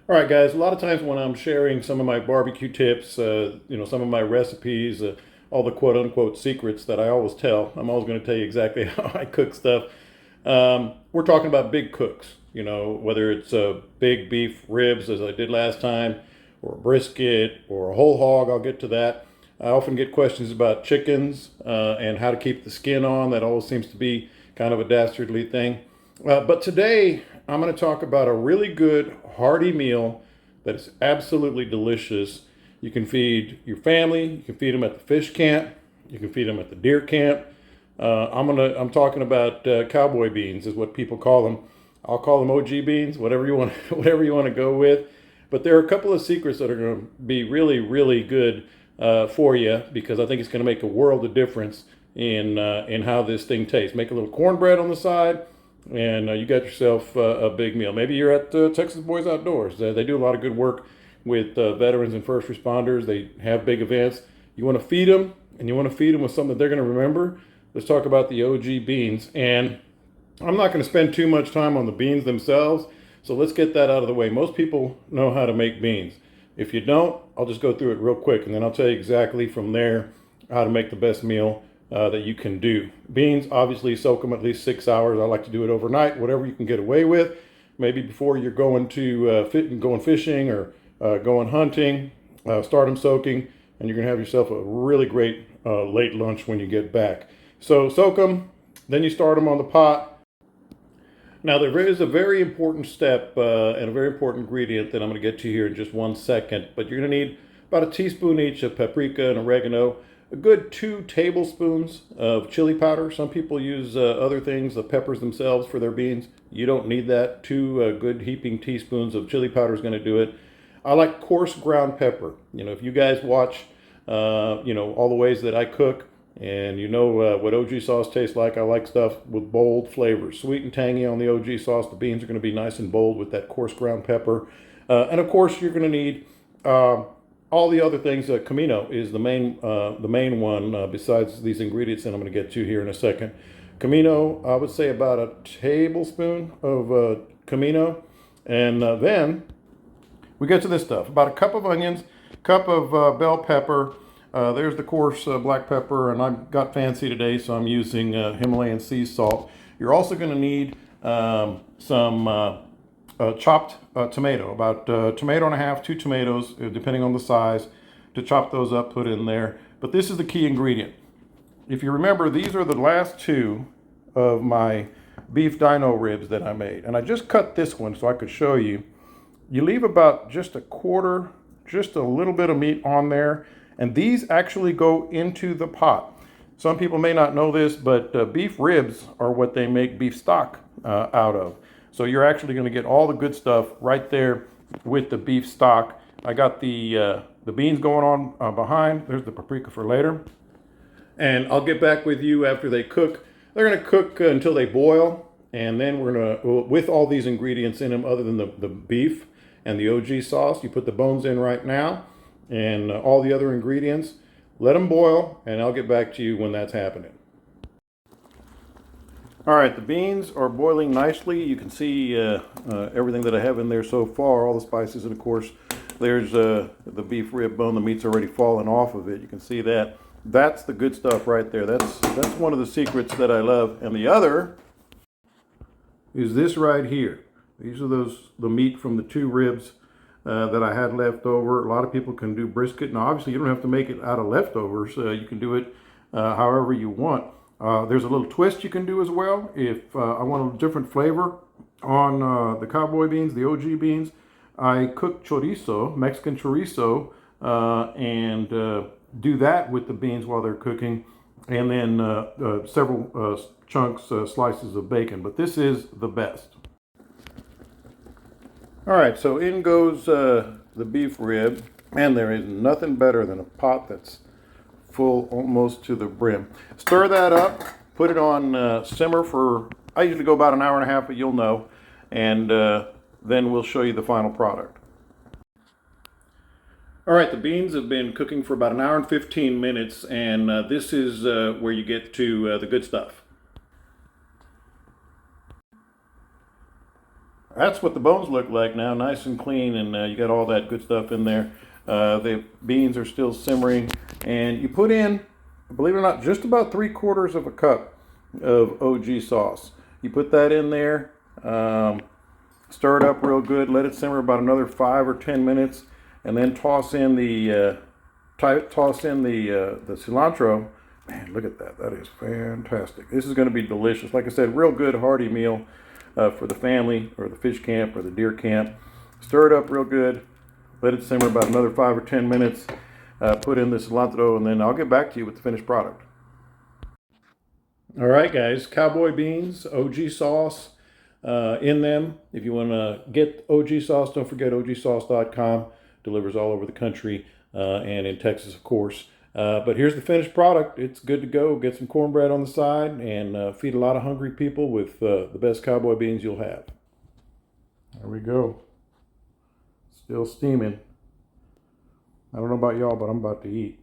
All right, guys. A lot of times when I'm sharing some of my barbecue tips, some of my recipes, all the quote unquote secrets that I always tell, I'm always going to tell you exactly how I cook stuff. We're talking about big cooks, whether it's big beef ribs, as I did last time, or a brisket, or a whole hog. I'll get to that. I often get questions about chickens and how to keep the skin on. That always seems to be kind of a dastardly thing. But today, I'm going to talk about a really good, hearty meal that is absolutely delicious. You can feed your family. You can feed them at the fish camp. You can feed them at the deer camp. I'm talking about cowboy beans, is what people call them. I'll call them OG beans, whatever you want, whatever you want to go with. But there are a couple of secrets that are going to be really, really good for you, because I think it's going to make a world of difference in how this thing tastes. Make a little cornbread on the side, and you got yourself a big meal. Maybe you're at Texas Boys Outdoors. They do a lot of good work with veterans and first responders. They have big events. You want to feed them, and you want to feed them with something that they're going to remember. Let's talk about the OG beans. And I'm not going to spend too much time on the beans themselves, so let's get that out of the way. Most people know how to make beans. If you don't, I'll just go through it real quick, and then I'll tell you exactly from there how to make the best meal that you can do. Beans, obviously, soak them at least 6 hours. I like to do it overnight, whatever you can get away with. Maybe before you're going to going fishing or going hunting, start them soaking, and you're going to have yourself a really great late lunch when you get back. So soak them, then you start them on the pot. Now, there is a very important step and a very important ingredient that I'm going to get to here in just 1 second, but you're going to need about a teaspoon each of paprika and oregano, a good 2 tablespoons of chili powder. Some people use other things, the peppers themselves, for their beans. You don't need that. 2 good heaping teaspoons of chili powder is going to do it. I like coarse ground pepper. If you guys watch, all the ways that I cook, and what OG sauce tastes like. I like stuff with bold flavors, sweet and tangy on the OG sauce. The beans are going to be nice and bold with that coarse ground pepper. And of course, you're going to need all the other things. Comino is the main one besides these ingredients that I'm going to get to here in a second. Comino, I would say about a tablespoon of comino. And then we get to this stuff. About a cup of onions, cup of bell pepper. There's the coarse black pepper, and I've got fancy today, so I'm using Himalayan sea salt. You're also going to need some chopped tomato, about a tomato and a half, 2 tomatoes, depending on the size, to chop those up, put in there. But this is the key ingredient. If you remember, these are the last 2 of my beef dino ribs that I made. And I just cut this one so I could show you. You leave about just a quarter, just a little bit of meat on there. And these actually go into the pot. Some people may not know this, but beef ribs are what they make beef stock out of. So you're actually going to get all the good stuff right there with the beef stock. I got the beans going on behind. There's the paprika for later. And I'll get back with you after they cook. They're going to cook until they boil. And then we're going to, with all these ingredients in them other than the beef and the OG sauce, you put the bones in right now. And all the other ingredients, let them boil, and I'll get back to you when that's happening. All right, the beans are boiling nicely. You can see everything that I have in there so far, all the spices, and of course, there's the beef rib bone. The meat's already fallen off of it. You can see that. That's the good stuff right there. That's one of the secrets that I love. And the other is this right here. These are the meat from the 2 ribs that I had left over. A lot of people can do brisket. Now, obviously, you don't have to make it out of leftovers. You can do it however you want. There's a little twist you can do as well. If I want a different flavor on the cowboy beans, the OG beans, I cook chorizo, Mexican chorizo, and do that with the beans while they're cooking, and then several chunks, slices of bacon. But this is the best. All right, so in goes the beef rib, and there is nothing better than a pot that's full almost to the brim. Stir that up, put it on simmer for, I usually go about an hour and a half, but you'll know, and then we'll show you the final product. All right, the beans have been cooking for about an hour and 15 minutes, and this is where you get to the good stuff. That's what the bones look like now, nice and clean, and you got all that good stuff in there. The beans are still simmering, and you put in, believe it or not, just about 3/4 of a cup of OG sauce. You put that in there, stir it up real good, let it simmer about another 5 or 10 minutes, and then toss in the cilantro. Man, look at that. That is fantastic. This is going to be delicious. Like I said, real good hearty meal for the family or the fish camp or the deer camp. Stir it up real good. Let it simmer about another 5 or 10 minutes. Put in the cilantro, and then I'll get back to you with the finished product. All right, guys. Cowboy beans, OG sauce in them. If you want to get OG sauce, don't forget ogsauce.com. Delivers all over the country and in Texas, of course. But here's the finished product. It's good to go. Get some cornbread on the side and feed a lot of hungry people with the best cowboy beans you'll have. There we go. Still steaming. I don't know about y'all, but I'm about to eat.